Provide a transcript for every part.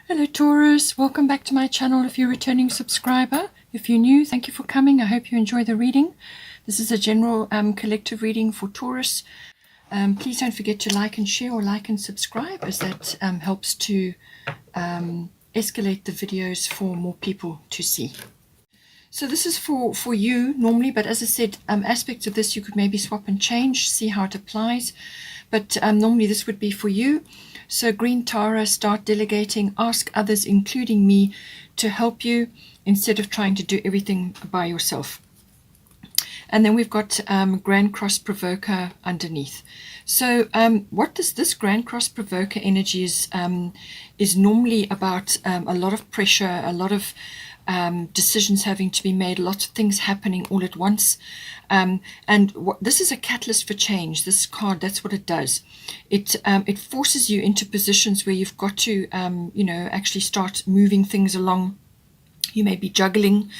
Hello Taurus, welcome back to my channel if you're a returning subscriber. If you're new, thank you for coming. I hope you enjoy the reading. This is a general collective reading for Taurus. Please don't forget to like and share or like and subscribe, as that helps to escalate the videos for more people to see. So this is for you normally, but as I said, aspects of this you could maybe swap and change, see how it applies. But normally this would be for you. So green Taurus, start delegating, ask others, including me, to help you instead of trying to do everything by yourself. And then we've got Grand Cross Provoker underneath. So what this Grand Cross Provoker energy is normally about a lot of pressure, a lot of decisions having to be made, lots of things happening all at once. And this is a catalyst for change. This card, that's what it does. It forces you into positions where you've got to, actually start moving things along. You may be juggling,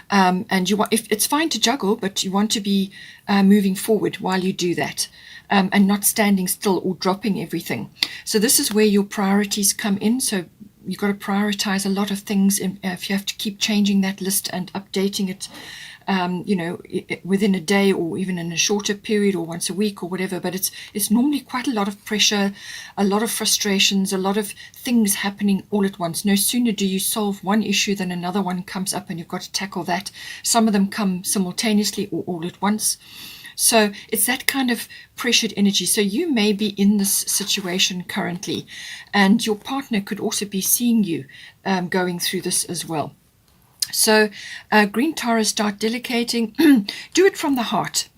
and it's fine to juggle, but you want to be moving forward while you do that, and not standing still or dropping everything. So this is where your priorities come in. So you've got to prioritize a lot of things. If you have to keep changing that list and updating it, within a day or even in a shorter period or once a week or whatever, but it's normally quite a lot of pressure, a lot of frustrations, a lot of things happening all at once. No sooner do you solve one issue than another one comes up and you've got to tackle that. Some of them come simultaneously or all at once. So it's that kind of pressured energy. So you may be in this situation currently, and your partner could also be seeing you going through this as well. So green Taurus, start delegating. Do it from the heart,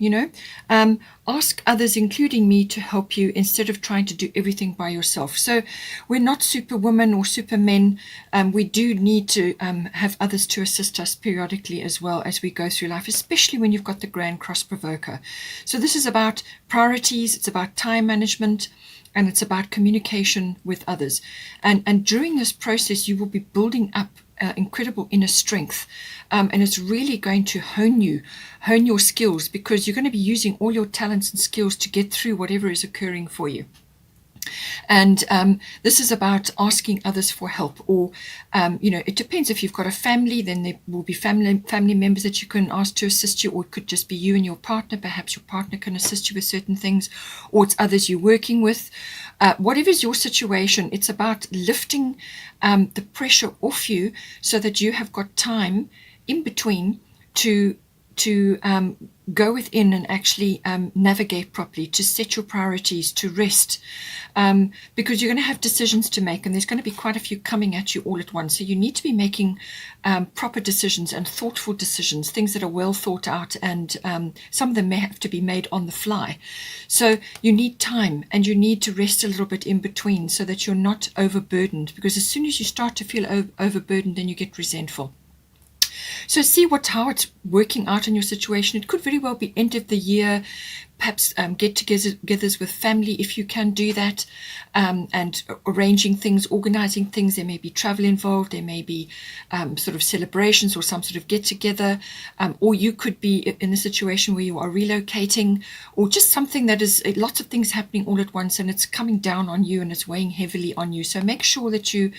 ask others, including me, to help you instead of trying to do everything by yourself. So we're not superwomen or supermen. We do need to have others to assist us periodically as well as we go through life, especially when you've got the Grand Cross Provoker. So this is about priorities, it's about time management, and it's about communication with others. And during this process, you will be building up incredible inner strength, and it's really going to hone your skills, because you're going to be using all your talents and skills to get through whatever is occurring for you. And this is about asking others for help, or it depends. If you've got a family, then there will be family members that you can ask to assist you, or it could just be you and your partner. Perhaps your partner can assist you with certain things, or it's others you're working with. Whatever is your situation, it's about lifting the pressure off you so that you have got time in between to go within and actually navigate properly, to set your priorities, to rest, because you're going to have decisions to make, and there's going to be quite a few coming at you all at once. So you need to be making proper decisions and thoughtful decisions, things that are well thought out, and some of them may have to be made on the fly. So you need time, and you need to rest a little bit in between so that you're not overburdened, because as soon as you start to feel overburdened, then you get resentful. So see how it's working out in your situation. It could very well be end of the year, perhaps get-togethers with family if you can do that, and arranging things, organizing things. There may be travel involved, there may be sort of celebrations or some sort of get-together, or you could be in a situation where you are relocating, or just something that is lots of things happening all at once, and it's coming down on you and it's weighing heavily on you. So make sure that you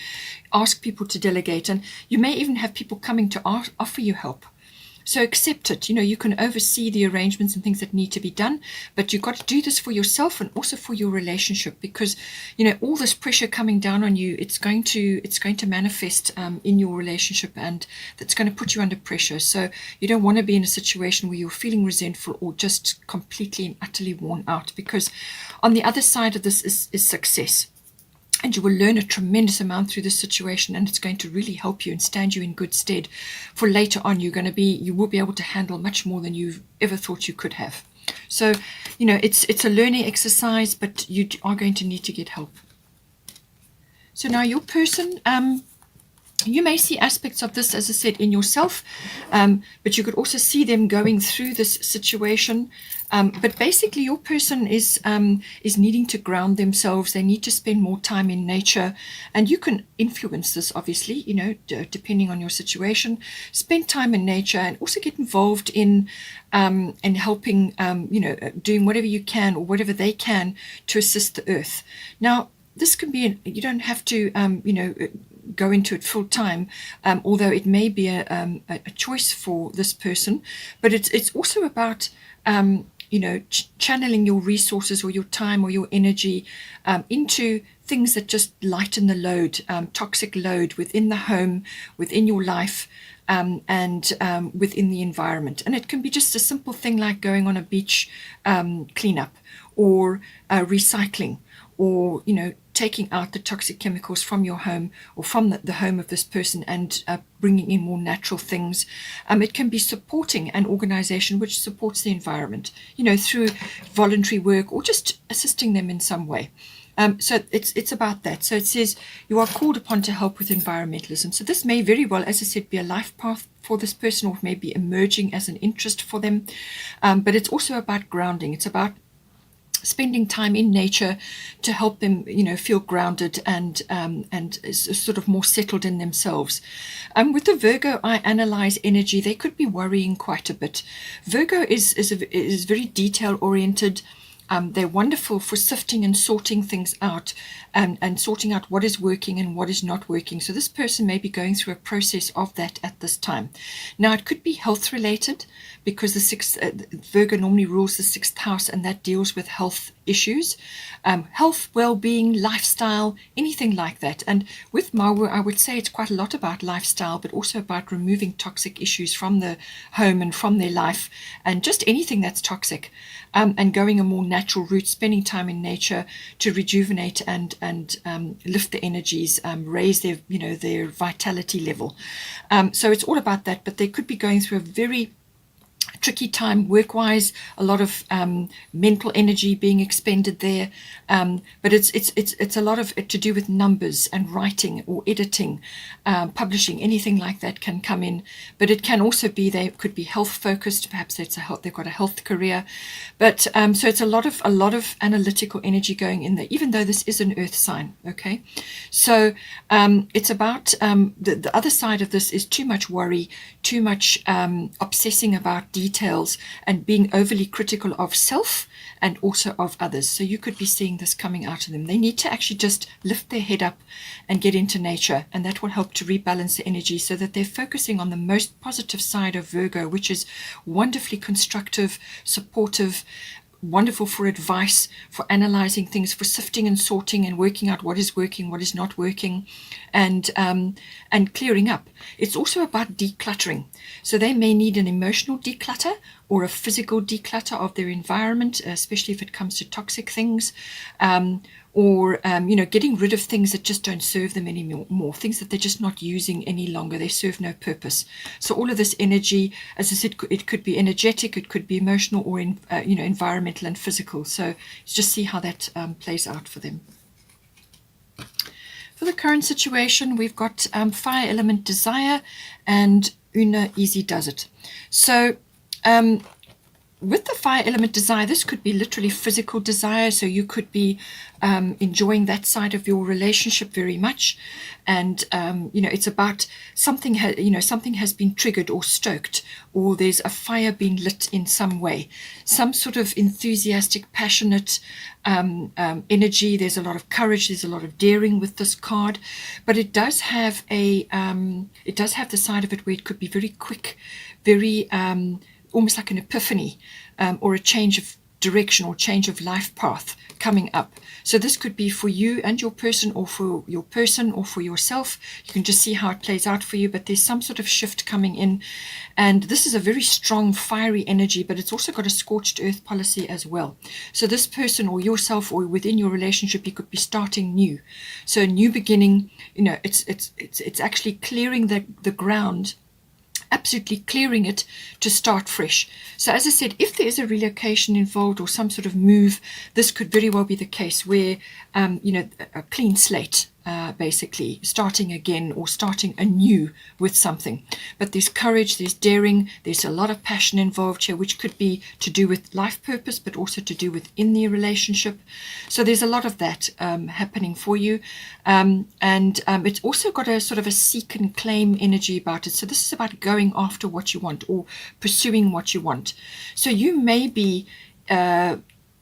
ask people to delegate, and you may even have people coming to offer you help. So accept it. You can oversee the arrangements and things that need to be done, but you've got to do this for yourself and also for your relationship, because all this pressure coming down on you, it's going to manifest in your relationship, and that's going to put you under pressure. So you don't want to be in a situation where you're feeling resentful or just completely and utterly worn out, because on the other side of this is success. And you will learn a tremendous amount through this situation, and it's going to really help you and stand you in good stead for later on. You will be able to handle much more than you've ever thought you could have. So, it's a learning exercise, but you are going to need to get help. So now your person, you may see aspects of this, as I said, in yourself, but you could also see them going through this situation. But basically, your person is needing to ground themselves. They need to spend more time in nature, and you can influence this, obviously, depending on your situation. Spend time in nature, and also get involved in helping, doing whatever you can or whatever they can to assist the earth. Now, this can be, you don't have to, go into it full time, although it may be a choice for this person. But it's also about channeling your resources or your time or your energy into things that just lighten the load, toxic load within the home, within your life, and within the environment. And it can be just a simple thing like going on a beach cleanup, or recycling, or taking out the toxic chemicals from your home or from the home of this person, and bringing in more natural things. It can be supporting an organization which supports the environment, through voluntary work, or just assisting them in some way. So it's about that. So it says you are called upon to help with environmentalism. So this may very well, as I said, be a life path for this person, or it may be emerging as an interest for them. But it's also about grounding. It's about spending time in nature to help them, feel grounded and sort of more settled in themselves. With the Virgo, I analyze energy. They could be worrying quite a bit. Virgo is very detail oriented. They're wonderful for sifting and sorting things out, and sorting out what is working and what is not working. So this person may be going through a process of that at this time. Now, it could be health related, because Virgo normally rules the 6th house, and that deals with health issues, health, well-being, lifestyle, anything like that. And with Mawu, I would say it's quite a lot about lifestyle, but also about removing toxic issues from the home and from their life, and just anything that's toxic, and going a more natural route, spending time in nature to rejuvenate and lift the energies, raise their vitality level. So it's all about that. But they could be going through a very tricky time work-wise, a lot of mental energy being expended there, but it's a lot of it to do with numbers and writing or editing, publishing, anything like that can come in. But it can also be, they could be health focused, perhaps they've got a health career, but so it's a lot of analytical energy going in there, even though this is an earth sign. Okay, so it's about the other side of this is too much worry, too much obsessing about details, and being overly critical of self and also of others. So you could be seeing this coming out of them. They need to actually just lift their head up and get into nature, and that will help to rebalance the energy, so that they're focusing on the most positive side of Virgo, which is wonderfully constructive, supportive, wonderful for advice, for analyzing things, for sifting and sorting and working out what is working, what is not working, and clearing up. It's also about decluttering. So they may need an emotional declutter or a physical declutter of their environment, especially if it comes to toxic things, or getting rid of things that just don't serve them anymore, things that they're just not using any longer. They serve no purpose. So all of this energy, as I said, it could be energetic, it could be emotional, or environmental and physical. So just see how that plays out for them. For the current situation, we've got fire element desire and Una easy does it. So with the fire element desire, this could be literally physical desire. So you could be enjoying that side of your relationship very much, and it's about something has been triggered or stoked, or there's a fire being lit in some way, some sort of enthusiastic, passionate energy. There's a lot of courage, there's a lot of daring with this card, but it does have the side of it where it could be very quick, very almost like an epiphany, or a change of direction or change of life path coming up. So this could be for you and your person, or for your person, or for yourself. You can just see how it plays out for you, but there's some sort of shift coming in, and this is a very strong fiery energy, but it's also got a scorched earth policy as well. So this person or yourself or within your relationship, you could be starting new. So a new beginning, it's actually clearing the ground, absolutely clearing it to start fresh. So as I said, if there is a relocation involved or some sort of move, this could very well be the case where a clean slate, basically starting again or starting anew with something. But there's courage, there's daring, there's a lot of passion involved here, which could be to do with life purpose, but also to do with in the relationship. So there's a lot of that happening for you, and it's also got a sort of a seek and claim energy about it. So this is about going after what you want or pursuing what you want. So you may be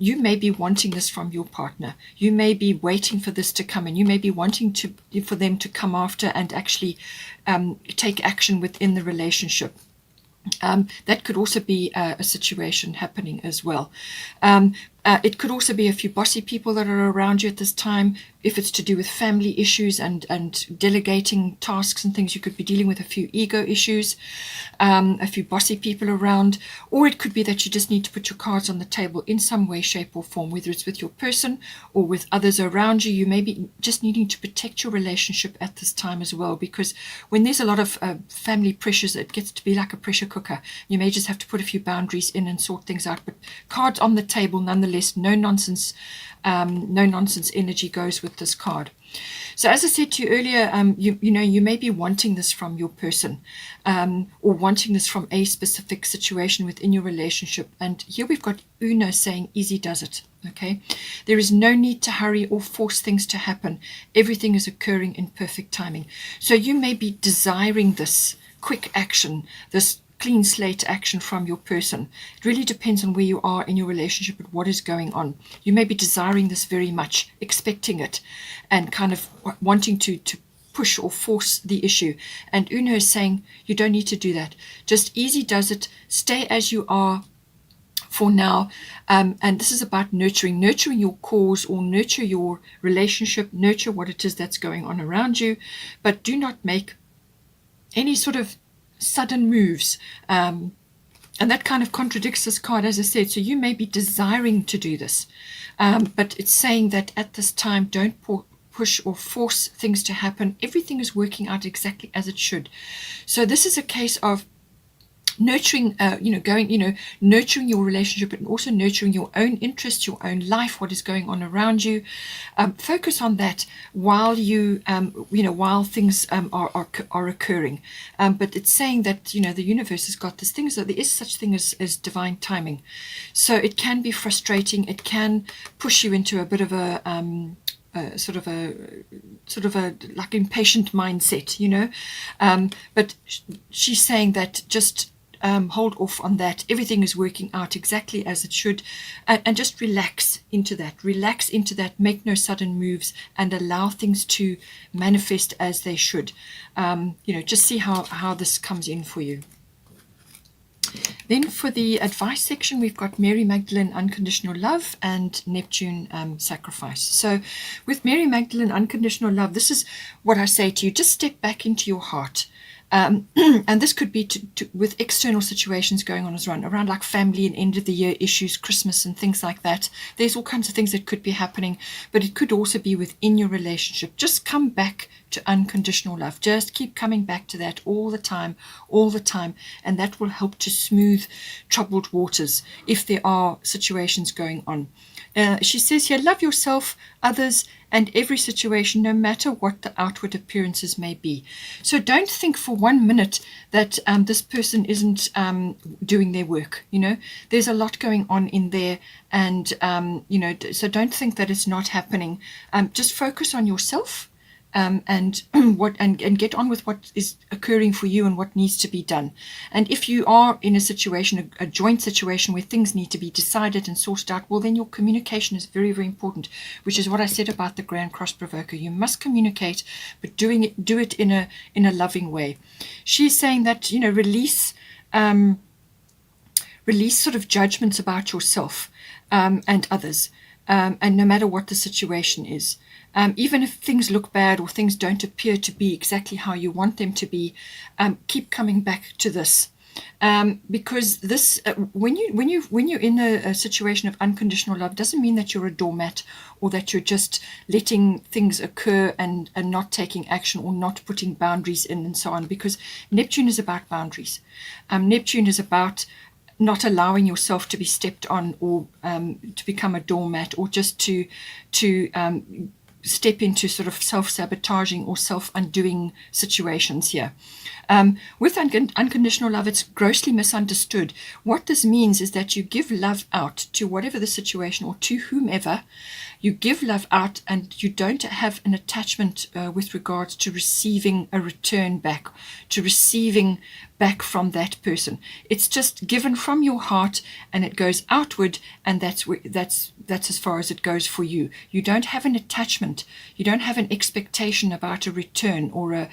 you may be wanting this from your partner. You may be waiting for this to come in. You may be wanting for them to come after and actually take action within the relationship. That could also be a situation happening as well. It could also be a few bossy people that are around you at this time. If it's to do with family issues and delegating tasks and things, you could be dealing with a few ego issues, a few bossy people around. Or it could be that you just need to put your cards on the table in some way, shape or form, whether it's with your person or with others around you. You may be just needing to protect your relationship at this time as well, because when there's a lot of family pressures, it gets to be like a pressure cooker. You may just have to put a few boundaries in and sort things out. But cards on the table nonetheless. No nonsense energy goes with this card. So as I said to you earlier, you may be wanting this from your person, or wanting this from a specific situation within your relationship. And here we've got Uno saying easy does it. Okay, there is no need to hurry or force things to happen. Everything is occurring in perfect timing. So you may be desiring this quick action, this clean slate action from your person. It really depends on where you are in your relationship and what is going on. You may be desiring this very much, expecting it, and kind of wanting to push or force the issue. And Uno is saying you don't need to do that. Just easy does it. Stay as you are for now. And this is about nurturing your cause, or nurture your relationship, nurture what it is that's going on around you, but do not make any sort of sudden moves, and that kind of contradicts this card, as I said. So you may be desiring to do this, but it's saying that at this time, don't push or force things to happen. Everything is working out exactly as it should. So this is a case of nurturing, nurturing your relationship, and also nurturing your own interests, your own life, what is going on around you. Focus on that while while things are occurring. But it's saying that the universe has got this thing, so there is such thing as divine timing. So it can be frustrating. It can push you into a bit of a sort of a like impatient mindset, but she's saying that just hold off on that. Everything is working out exactly as it should, and just relax into that, make no sudden moves, and allow things to manifest as they should. Just see how this comes in for you. Then for the advice section, we've got Mary Magdalene, Unconditional Love, and Neptune, Sacrifice. So with Mary Magdalene, Unconditional Love, this is what I say to you: just step back into your heart. And this could be with external situations going on around like family and end of the year issues, Christmas and things like that. There's all kinds of things that could be happening, but it could also be within your relationship. Just come back to unconditional love. Just keep coming back to that all the time, and that will help to smooth troubled waters if there are situations going on. She says here, love yourself, others, and every situation, no matter what the outward appearances may be. So don't think for 1 minute that this person isn't doing their work. There's a lot going on in there, and so don't think that it's not happening. Just focus on yourself. And get on with what is occurring for you and what needs to be done. And if you are in a situation, a joint situation where things need to be decided and sorted out, well, then your communication is very, very important, which is what I said about the Grand Cross Provoker. You must communicate, but do it in a loving way. She's saying that release sort of judgments about yourself and others, and no matter what the situation is. Even if things look bad or things don't appear to be exactly how you want them to be, keep coming back to this, because this, when you're in a situation of unconditional love, doesn't mean that you're a doormat, or that you're just letting things occur and not taking action, or not putting boundaries in and so on. Because Neptune is about boundaries. Neptune is about not allowing yourself to be stepped on, or to become a doormat, or just to step into sort of self-sabotaging or self-undoing situations here. With unconditional love, it's grossly misunderstood. What this means is that you give love out to whatever the situation, or to whomever, You give love out, and you don't have an attachment with regards to receiving a return back, to receiving back from that person. It's just given from your heart, and it goes outward, and that's as far as it goes for you. You don't have an attachment. You don't have an expectation about a return or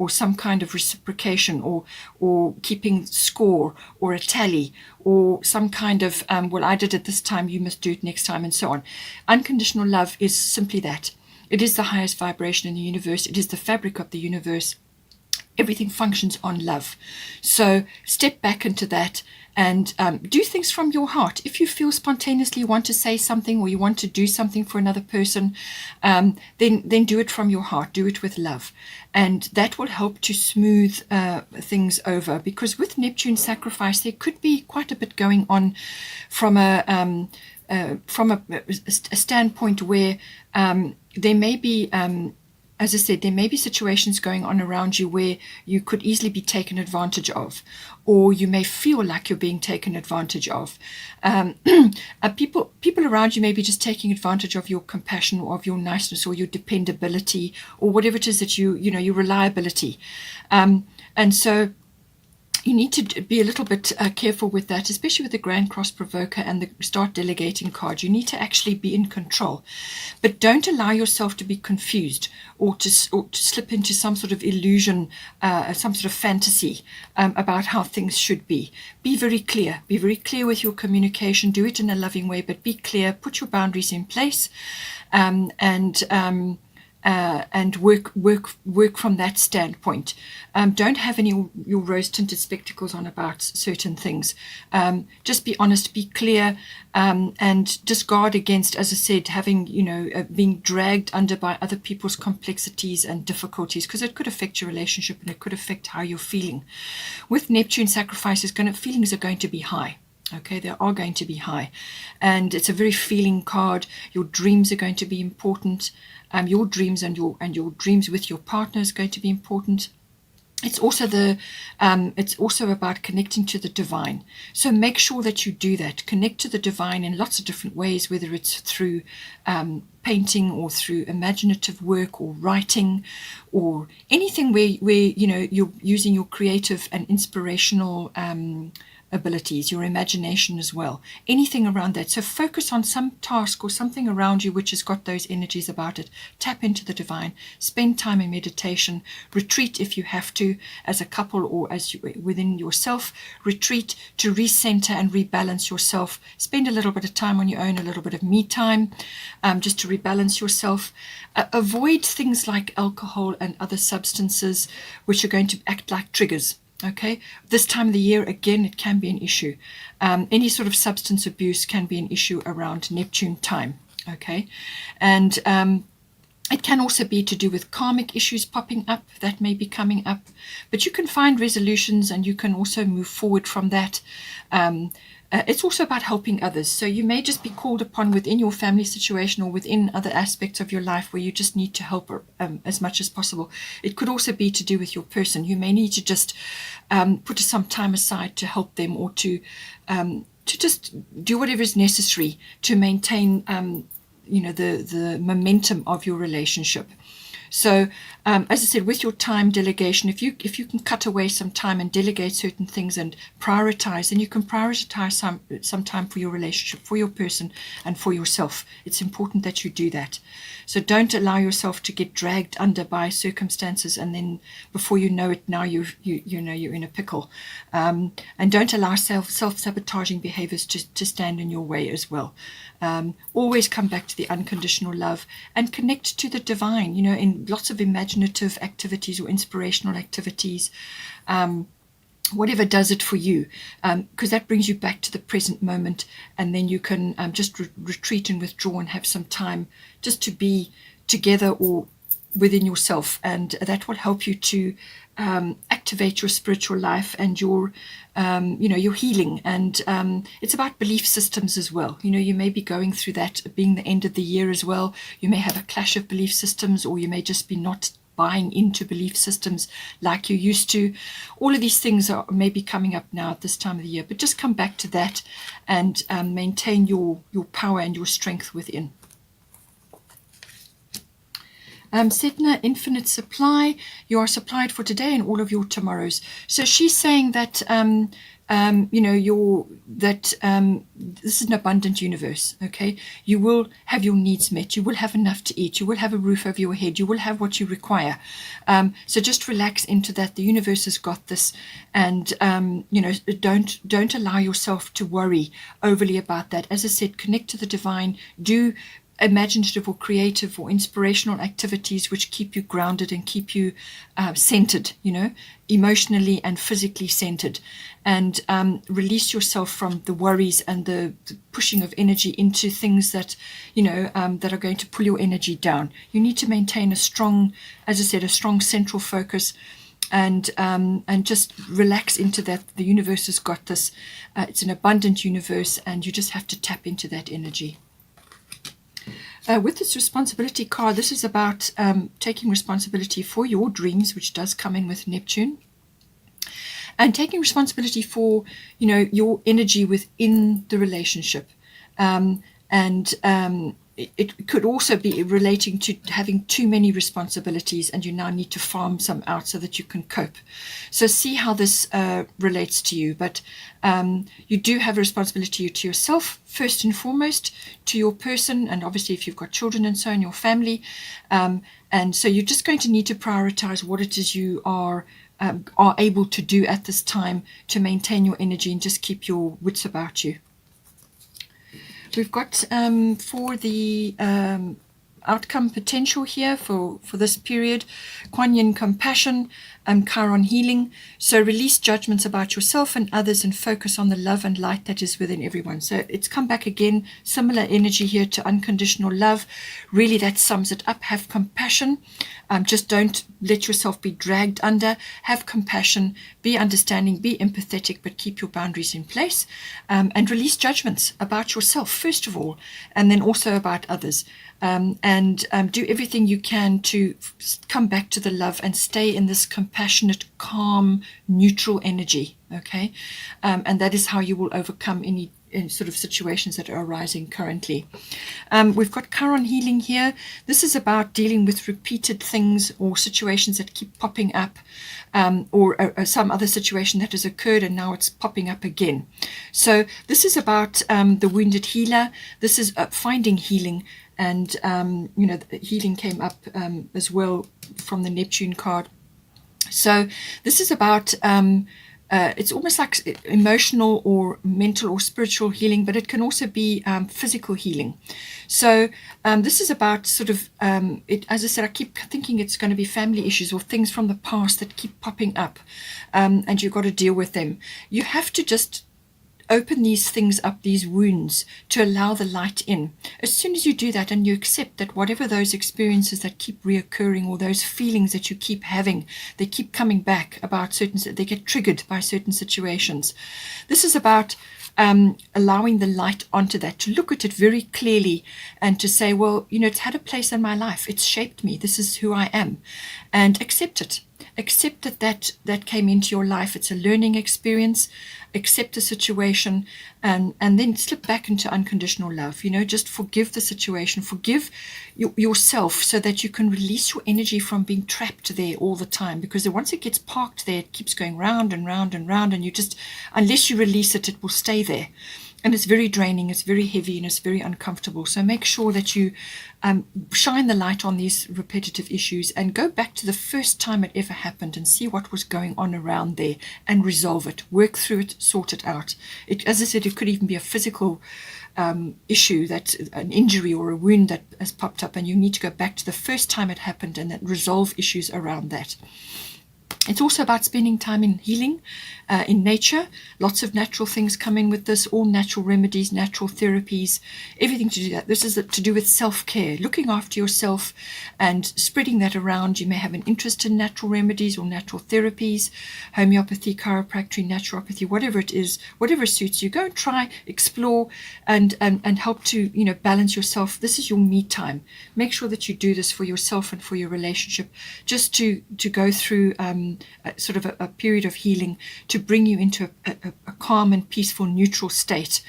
some kind of reciprocation or keeping score or a tally or some kind of well, I did it this time, you must do it next time, and so on. Unconditional love is simply that. It is the highest vibration in the universe. It is the fabric of the universe. Everything functions on love. So step back into that and do things from your heart. If you feel spontaneously you want to say something or you want to do something for another person, then do it from your heart. Do it with love. And that will help to smooth things over, because with Neptune sacrifice, there could be quite a bit going on from a standpoint where there may be as I said, there may be situations going on around you where you could easily be taken advantage of, or you may feel like you're being taken advantage of. People around you may be just taking advantage of your compassion or of your niceness or your dependability or whatever it is that your reliability. And so you need to be a little bit careful with that, especially with the Grand Cross Provoker and the Start Delegating card. You need to actually be in control. But don't allow yourself to be confused or to slip into some sort of illusion, some sort of fantasy about how things should be. Be very clear. Be very clear with your communication. Do it in a loving way, but be clear. Put your boundaries in place and work from that standpoint. Don't have any your rose-tinted spectacles on about certain things. Just be honest, be clear, and just guard against, as I said, having being dragged under by other people's complexities and difficulties, because it could affect your relationship and it could affect how you're feeling. With Neptune sacrifices, feelings are going to be high. Okay, they are going to be high, and it's a very feeling card. Your dreams are going to be important. Your dreams and your dreams with your partner is going to be important. It's also about connecting to the divine. So make sure that you do that. Connect to the divine in lots of different ways, whether it's through painting or through imaginative work or writing or anything where you're using your creative and inspirational abilities, your imagination as well, anything around that. So focus on some task or something around you which has got those energies about it. Tap into the divine, spend time in meditation, retreat if you have to, as a couple or as within yourself, retreat to recenter and rebalance yourself. Spend a little bit of time on your own, a little bit of me time, just to rebalance yourself. Avoid things like alcohol and other substances which are going to act like triggers. Okay, this time of the year, again, it can be an issue. Any sort of substance abuse can be an issue around Neptune time. Okay, and it can also be to do with karmic issues popping up that may be coming up, but you can find resolutions and you can also move forward from that. It's also about helping others. So you may just be called upon within your family situation or within other aspects of your life where you just need to help as much as possible. It could also be to do with your person. You may need to just put some time aside to help them, or to just do whatever is necessary to maintain the momentum of your relationship. So, as I said, with your time delegation, if you can cut away some time and delegate certain things and prioritize, then you can prioritize some time for your relationship, for your person, and for yourself. It's important that you do that. So don't allow yourself to get dragged under by circumstances, and then before you know it, now you're in a pickle. And don't allow self-sabotaging behaviors to stand in your way as well. Always come back to the unconditional love and connect to the divine, in lots of imaginative activities or inspirational activities, whatever does it for you, because that brings you back to the present moment, and then you can just retreat and withdraw and have some time just to be together or within yourself, and that will help you to activate your spiritual life and your healing. And it's about belief systems as well. You may be going through that, being the end of the year as well. You may have a clash of belief systems, or you may just be not buying into belief systems like you used to. All of these things are maybe coming up now at this time of the year, but just come back to that and maintain your power and your strength within. Setna, infinite supply. You are supplied for today and all of your tomorrows. So she's saying that this is an abundant universe. Okay, you will have your needs met. You will have enough to eat. You will have a roof over your head. You will have what you require. So just relax into that. The universe has got this, and don't allow yourself to worry overly about that. As I said, connect to the divine. Do imaginative or creative or inspirational activities which keep you grounded and keep you centered, emotionally and physically centered, and release yourself from the worries and the pushing of energy into things that that are going to pull your energy down. You need to maintain a strong, as I said, a strong central focus, and just relax into that. The universe has got this. It's an abundant universe, and you just have to tap into that energy. With this responsibility card, this is about taking responsibility for your dreams, which does come in with Neptune, and taking responsibility for your energy within the relationship, it could also be relating to having too many responsibilities, and you now need to farm some out so that you can cope. So see how this relates to you. But you do have a responsibility to yourself, first and foremost, to your person, and obviously if you've got children and so on, your family. And so you're just going to need to prioritize what it is you are able to do at this time to maintain your energy and just keep your wits about you. We've got for the outcome potential here for this period, Kuan Yin compassion, Chiron healing. So release judgments about yourself and others and focus on the love and light that is within everyone. So it's come back again, similar energy here to unconditional love. Really, that sums it up. Have compassion. Just don't let yourself be dragged under. Have compassion, be understanding, be empathetic, but keep your boundaries in place, and release judgments about yourself first of all, and then also about others. And do everything you can to come back to the love and stay in this compassionate, calm, neutral energy. Okay, and that is how you will overcome any sort of situations that are arising currently. We've got Chiron healing here. This is about dealing with repeated things or situations that keep popping up, or some other situation that has occurred and now it's popping up again. So this is about the wounded healer. This is finding healing. And, healing came up as well from the Neptune card. So this is about, it's almost like emotional or mental or spiritual healing, but it can also be physical healing. So this is about sort of, as I said, I keep thinking it's going to be family issues or things from the past that keep popping up, and you've got to deal with them. You have to just open these things up, these wounds, to allow the light in. As soon as you do that and you accept that whatever those experiences that keep reoccurring or those feelings that you keep having, they keep coming back about they get triggered by certain situations. This is about allowing the light onto that, to look at it very clearly and to say, well, it's had a place in my life. It's shaped me. This is who I am. And accept it. Accept that came into your life. It's a learning experience. Accept the situation, and then slip back into unconditional love. Just forgive the situation. Forgive yourself so that you can release your energy from being trapped there all the time. Because once it gets parked there, it keeps going round and round and round, and unless you release it, it will stay there. And it's very draining, it's very heavy, and it's very uncomfortable. So make sure that you shine the light on these repetitive issues and go back to the first time it ever happened and see what was going on around there and resolve it, work through it, sort it out. As I said, it could even be a physical issue, that an injury or a wound that has popped up, and you need to go back to the first time it happened and then resolve issues around that. It's also about spending time in healing, in nature. Lots of natural things come in with this, all natural remedies, natural therapies, everything to do that. This is to do with self-care, looking after yourself and spreading that around. You may have an interest in natural remedies or natural therapies, homeopathy, chiropractic, naturopathy, whatever it is, whatever suits you. Go and try, explore, and help to balance yourself. This is your me time. Make sure that you do this for yourself and for your relationship, just to go through sort of a period of healing, to bring you into a calm and peaceful, neutral state,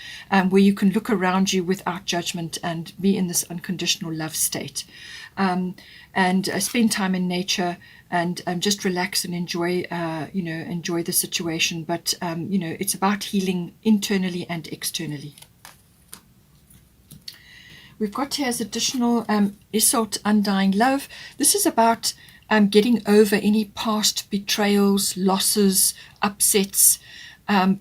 where you can look around you without judgment and be in this unconditional love state. and spend time in nature, and just relax and enjoy, enjoy the situation. But, it's about healing internally and externally. We've got here as additional Isolde Undying Love. This is about getting over any past betrayals, losses, upsets,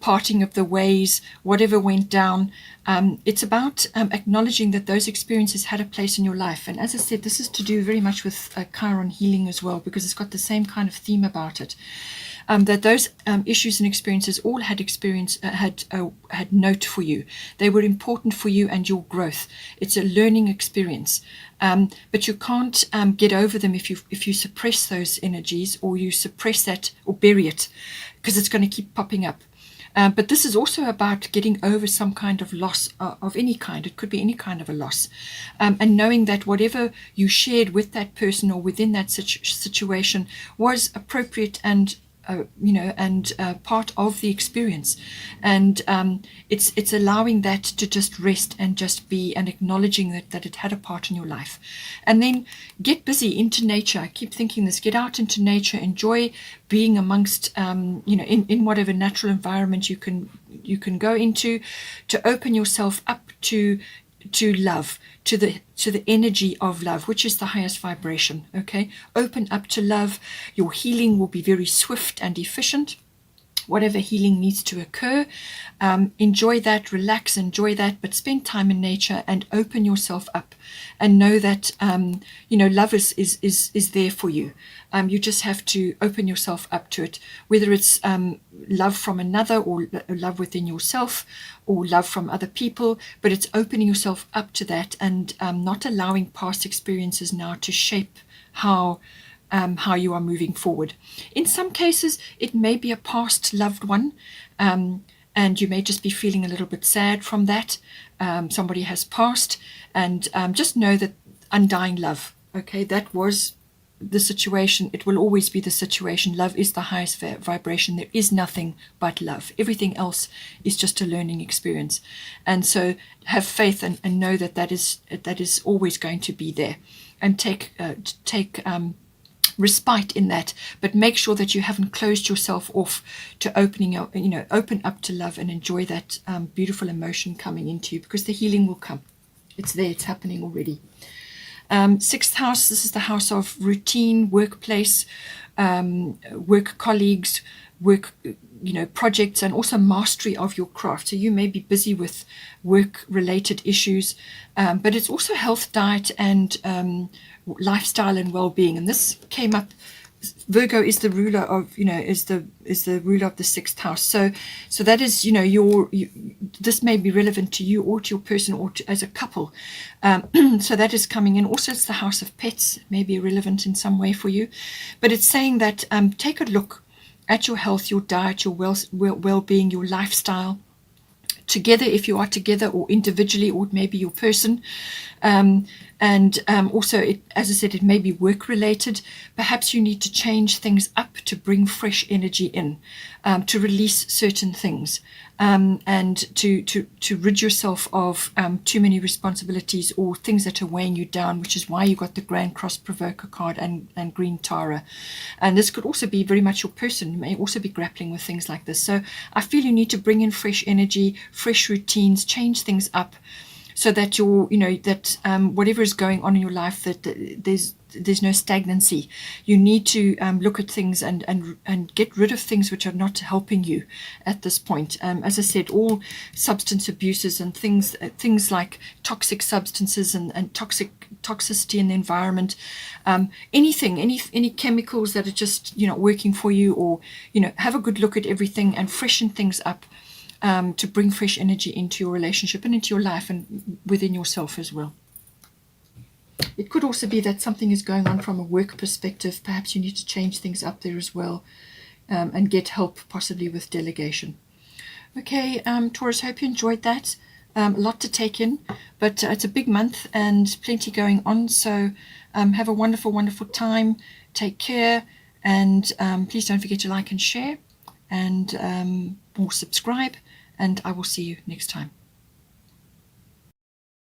parting of the ways, whatever went down. It's about acknowledging that those experiences had a place in your life. And as I said, this is to do very much with Chiron healing as well, because it's got the same kind of theme about it. That those issues and experiences all had note for you. They were important for you and your growth. It's a learning experience, but you can't get over them if you suppress those energies, or you suppress that or bury it, because it's going to keep popping up. But this is also about getting over some kind of loss of any kind. It could be any kind of a loss, and knowing that whatever you shared with that person or within that situation was appropriate and part of the experience. And it's allowing that to just rest and just be, and acknowledging that it had a part in your life. And then get busy into nature. I keep thinking this: get out into nature, enjoy being amongst in whatever natural environment you can go into, to open yourself up to love, to the energy of love, which is the highest vibration. Okay, open up to love. Your healing will be very swift and efficient. Whatever healing needs to occur, enjoy that, relax, enjoy that, but spend time in nature and open yourself up, and know that love is there for you. You just have to open yourself up to it, whether it's love from another, or love within yourself, or love from other people. But it's opening yourself up to that, and not allowing past experiences now to shape how you are moving forward. In some cases, it may be a past loved one, and you may just be feeling a little bit sad from that. Somebody has passed, and just know that undying love, okay, that was the situation. It will always be the situation. Love is the highest vibration. There is nothing but love. Everything else is just a learning experience. And so have faith, and know that is always going to be there, and take respite in that. But make sure that you haven't closed yourself off to open up to love, and enjoy that beautiful emotion coming into you, because the healing will come. It's there. It's happening already. Sixth house, this is the house of routine, workplace, work colleagues, work projects, and also mastery of your craft. So you may be busy with work related issues, but it's also health, diet, and lifestyle and well-being. And this came up. Virgo is the ruler of is the ruler of the sixth house. So that is this may be relevant to you, or to your person, or as a couple. So that is coming in. Also, it's the house of pets. It may be relevant in some way for you, but it's saying that take a look at your health, your diet, your well-being, your lifestyle, together if you are together, or individually, or maybe your person. Also, as I said, it may be work related. Perhaps you need to change things up to bring fresh energy in, to release certain things, and to rid yourself of too many responsibilities, or things that are weighing you down, which is why you got the Grand Cross Provoker card and Green Tara. And this could also be very much your person. You may also be grappling with things like this. So I feel you need to bring in fresh energy, fresh routines, change things up, so that whatever is going on in your life, that there's no stagnancy. You need to look at things and get rid of things which are not helping you at this point. As I said, all substance abuses and things like toxic substances and toxicity in the environment, any chemicals that are just working for you, or have a good look at everything and freshen things up. To bring fresh energy into your relationship and into your life, and within yourself as well. It could also be that something is going on from a work perspective. Perhaps you need to change things up there as well, and get help, possibly with delegation. Okay, Taurus, hope you enjoyed that. A lot to take in, but it's a big month and plenty going on. So have a wonderful, wonderful time. Take care, and please don't forget to like and share, and or subscribe. And I will see you next time.